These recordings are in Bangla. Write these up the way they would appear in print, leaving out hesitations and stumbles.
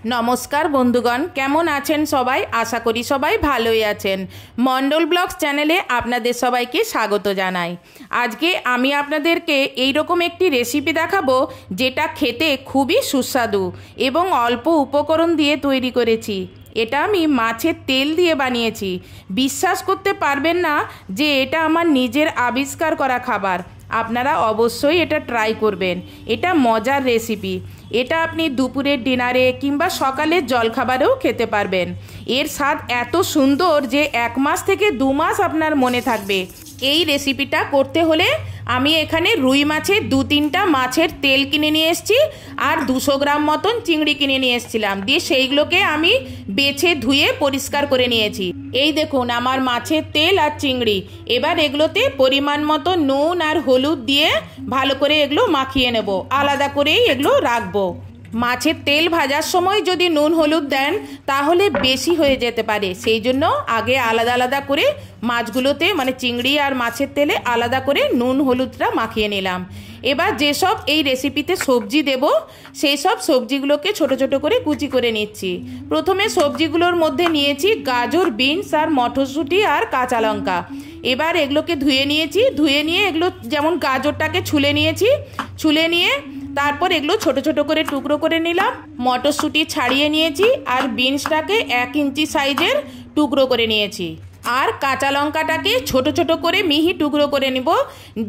नमस्कार बंधुगण केमन आছেন सबाई आशा करी सबाई भालोई आছেন। मंडल ब्लग्स चैनेले आपनादेर सबाइके स्वागत जानाई। आजके आमी आपनादेरके एई रकम एकटी रेसिपि देखाबो जेटा खेते खूबई सुस्वादु एबं अल्प उपकरण दिए तैरी करेছি। এটা আমি মাছের তেল দিয়ে বানিয়েছি। বিশ্বাস করতে পারবেন না যে এটা আমার নিজের আবিষ্কার করা খাবার। আপনারা অবশ্যই এটা ট্রাই করবেন। এটা মজার রেসিপি। এটা আপনি দুপুরের ডিনারে কিংবা সকালের জলখাবারেও খেতে পারবেন। এর স্বাদ এত সুন্দর যে 1 মাস থেকে 2 মাস আপনার মনে থাকবে। এই রেসিপিটা করতে হলে আমি এখানে রুই মাছের 2-3টা মাছের তেল কিনে নিয়ে এসেছি আর 200 গ্রাম মতন চিংড়ি কিনে নিয়ে এসেছিলাম। দিয়ে সেইগুলোকে আমি বেছে ধুয়ে পরিষ্কার করে নিয়েছি। এই দেখুন আমার মাছের তেল আর চিংড়ি। এবার এগুলোতে পরিমাণ মতো নুন আর হলুদ দিয়ে ভালো করে এগুলো মাখিয়ে নেব। আলাদা করেই এগুলো রাখবো। মাছের তেল ভাজার সময় যদি নুন হলুদ দেন তাহলে বেশি হয়ে যেতে পারে, সেই জন্য আগে আলাদা আলাদা করে মাছগুলোতে মানে চিংড়ি আর মাছের তেলে আলাদা করে নুন হলুদটা মাখিয়ে নিলাম। এবার যেসব এই রেসিপিতে সবজি দেব সেই সব সবজিগুলোকে ছোট ছোট করে কুচি করে নিচ্ছি। প্রথমে সবজিগুলোর মধ্যে নিয়েছি গাজর, বিনস আর মটরশুঁটি আর কাঁচা লঙ্কা। এবার এগুলোকে ধুয়ে নিয়েছি। ধুয়ে নিয়ে এগুলো যেমন গাজরটাকে ছুলে নিয়েছি, ছুলে নিয়ে তারপর এগুলো ছোট ছোট করে টুকরো করে নিলাম। মটরশুঁটি ছাড়িয়ে নিয়েছি আর বিনসটাকে 1 ইঞ্চি সাইজের টুকরো করে নিয়েছি। আর কাঁচা লঙ্কাটাকে ছোট ছোট করে মিহি টুকরো করে নিব,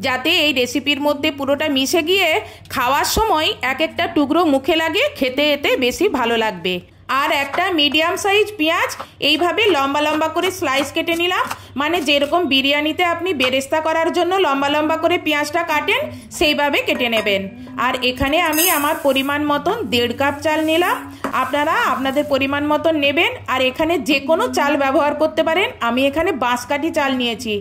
যাতে এই রেসিপির মধ্যে পুরোটা মিশে গিয়ে খাওয়ার সময় এক একটা টুকরো মুখে লাগে, খেতে এতে বেশি ভালো লাগবে। আর একটা মিডিয়াম সাইজ পেঁয়াজ এইভাবে লম্বা লম্বা করে স্লাইস কেটে নিলাম। মানে যেরকম বিরিয়ানিতে আপনি বেরেস্তা করার জন্য লম্বা লম্বা করে পেঁয়াজটা কাটেন সেইভাবে কেটে নেবেন। আর এখানে আমি আমার পরিমাণ মতন 1.5 কাপ চাল নিলাম। আপনারা আপনাদের পরিমাণ মতন নেবেন। আর এখানে যে কোনো চাল ব্যবহার করতে পারেন। আমি এখানে বাঁশকাঠি চাল নিয়েছি।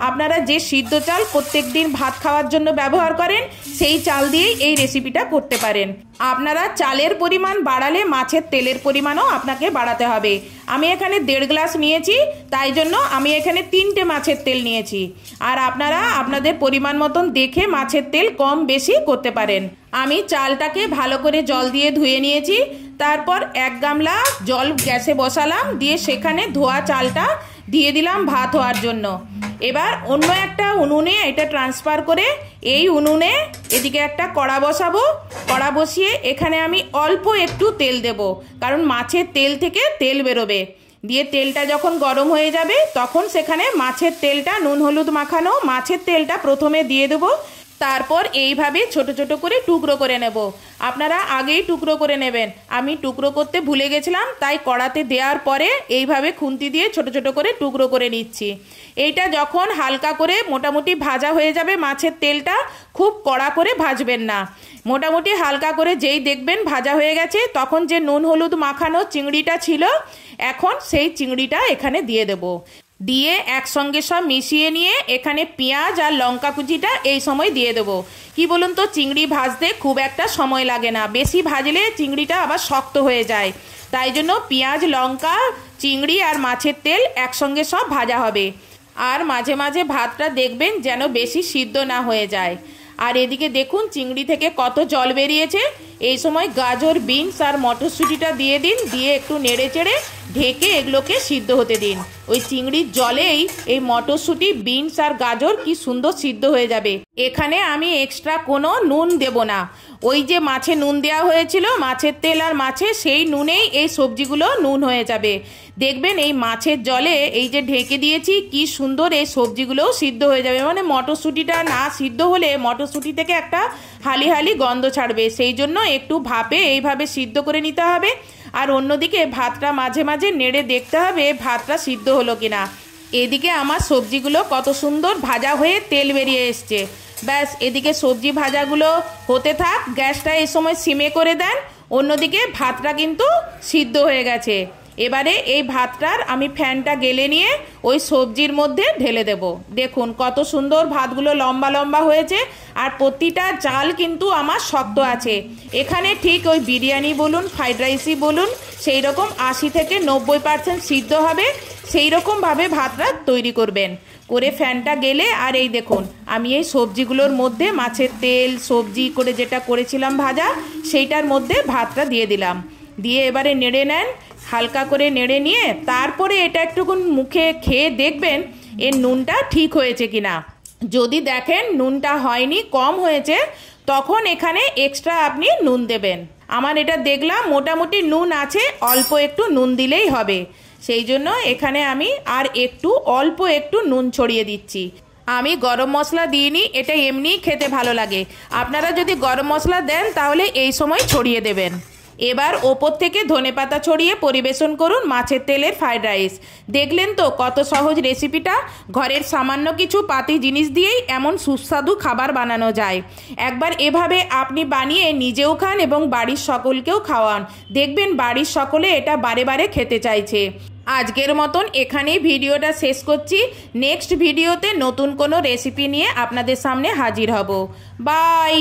আপনারা যে সিদ্ধ চাল প্রত্যেক দিন ভাত খাওয়ার জন্য ব্যবহার করেন সেই চাল দিয়েই এই রেসিপিটা করতে পারেন। আপনারা চালের পরিমাণ বাড়ালে মাছের তেলের পরিমাণও আপনাকে বাড়াতে হবে। আমি এখানে 1.5 গ্লাস নিয়েছি, তাই জন্য আমি এখানে 3টে মাছের তেল নিয়েছি। আর আপনারা আপনাদের পরিমাণ মতন দেখে মাছের তেল কম বেশি করতে পারেন। আমি চালটাকে ভালো করে জল দিয়ে ধুয়ে নিয়েছি। তারপর 1 গামলা জল গ্যাসে বসালাম, দিয়ে সেখানে ধোয়া চালটা দিয়ে দিলাম ভাত হওয়ার জন্য। এবার অন্য একটা উনুনে এটা ট্রান্সফার করে এই উনুনে এদিকে একটা কড়া বসাবো। কড়া বসিয়ে এখানে আমি অল্প একটু তেল দেব, কারণ মাছের তেল থেকে তেল বেরোবে। দিয়ে তেলটা যখন গরম হয়ে যাবে তখন সেখানে মাছের তেলটা নুন হলুদ মাখানো মাছের তেলটা প্রথমে দিয়ে দেবো। তারপর এইভাবে ছোট ছোট করে টুকরো করে নেব। আপনারা আগেই টুকরো করে নেবেন। আমি টুকরো করতে ভুলে গেছিলাম, তাই কড়াতে দেওয়ার পরে এইভাবে খুন্তি দিয়ে ছোট ছোট করে টুকরো করে নিচ্ছি। এইটা যখন হালকা করে মোটামুটি ভাজা হয়ে যাবে মাছের তেলটা, খুব কড়া করে ভাজবেন না। মোটামুটি হালকা করে যেই দেখবেন ভাজা হয়ে গেছে তখন যে নুন হলুদ মাখানো চিংড়িটা ছিল এখন সেই চিংড়িটা এখানে দিয়ে দেব। দিয়ে একসঙ্গে সব মিশিয়ে নিয়ে এখানে পেঁয়াজ আর লঙ্কা কুচিটা এই সময় দিয়ে দেবো। কি বলুন তো, চিংড়ি ভাজতে খুব একটা সময় লাগে না, বেশি ভাজলে চিংড়িটা আবার শক্ত হয়ে যায়। তাই জন্য পেঁয়াজ, লঙ্কা, চিংড়ি আর মাছের তেল একসঙ্গে সব ভাজা হবে। আর মাঝে মাঝে ভাতটা দেখবেন যেন বেশি সিদ্ধ না হয়ে যায়। আর এদিকে দেখুন চিংড়ি থেকে কত জল বেরিয়েছে। এই সময় গাজর, বিনস আর মটরশুঁটিটা দিয়ে দিন, দিয়ে একটু নেড়ে চেড়ে ঢেকে এগুলোকে সিদ্ধ হতে দিন। ওই চিংড়ির জলেই এই মটরশুঁটি, বিনস আর গাজর কি সুন্দর সিদ্ধ হয়ে যাবে। এখানে আমি এক্সট্রা কোনো নুন দেব না। ওই যে মাছে নুন দেওয়া হয়েছিল মাছের তেল আর মাছে, সেই নুনেই এই সবজিগুলো নুন হয়ে যাবে। দেখবেন এই মাছের জলে এই যে ঢেকে দিয়েছি কি সুন্দর এই সবজিগুলোও সিদ্ধ হয়ে যাবে। মানে মটরশুঁটিটা না সিদ্ধ হলে মটরশুঁটি থেকে একটা হালি হালি গন্ধ ছাড়বে, সেই জন্য একটু ভাপে এইভাবে সিদ্ধ করে নিতে হবে। আর অন্যদিকে ভাতটা মাঝে মাঝে নেড়ে দেখতে হবে ভাতটা সিদ্ধ হলো কিনা। এদিকে আমার সবজিগুলো কত সুন্দর ভাজা হয়ে তেল বেরিয়ে এসছে। ব্যাস এদিকে সবজি ভাজাগুলো হতে থাক, গ্যাসটা এই সময় সিমে করে দেন। অন্যদিকে ভাতটা কিন্তু সিদ্ধ হয়ে গেছে। এবারে এই ভাতটার আমি ফ্যানটা গেলে নিয়ে ওই সবজির মধ্যে ঢেলে দেব। দেখুন কত সুন্দর ভাতগুলো লম্বা লম্বা হয়েছে আর প্রতিটা চাল কিন্তু আমার শক্ত আছে। এখানে ঠিক ওই বিরিয়ানি বলুন, ফ্রাইড রাইসই বলুন, সেই রকম 80 থেকে 90% সিদ্ধ হবে, সেই রকমভাবে ভাতটা তৈরি করবেন। করে ফ্যানটা গেলে আর এই দেখুন আমি এই সবজিগুলোর মধ্যে মাছের তেল সবজি করে যেটা করেছিলাম ভাজা সেইটার মধ্যে ভাতটা দিয়ে দিলাম। দিয়ে এবারে নেড়ে নেন, হালকা করে নেড়ে নিয়ে তারপরে এটা একটুকুন মুখে খেয়ে দেখবেন এর নুনটা ঠিক হয়েছে কিনা। যদি দেখেন নুনটা হয়নি, কম হয়েছে, তখন এখানে এক্সট্রা আপনি নুন দেবেন। আমার এটা দেখলাম মোটামুটি নুন আছে, অল্প একটু নুন দিলেই হবে। সেই জন্য এখানে আমি আর একটু অল্প একটু নুন ছড়িয়ে দিচ্ছি। আমি গরম মশলা দিইনি, এটা এমনিই খেতে ভালো লাগে। আপনারা যদি গরম মশলা দেন তাহলে এই সময় ছড়িয়ে দেবেন। এবার ওপর থেকে ধনেপাতা ছড়িয়ে পরিবেশন করুন মাছের তেলের ফ্রাইড রাইস। দেখলেন তো কত সহজ রেসিপিটা। ঘরের সামান্য কিছু পাতি জিনিস দিয়েই এমন সুস্বাদু খাবার বানানো যায়। একবার এভাবে আপনি বানিয়ে নিজেও খান এবং বাড়ির সকলকেও খাওয়ান, দেখবেন বাড়ির সকলে এটা বারে বারে খেতে চাইছে। আজকের মতন এখানেই ভিডিওটা শেষ করছি। নেক্সট ভিডিওতে নতুন কোনো রেসিপি নিয়ে আপনাদের সামনে হাজির হব। বাই।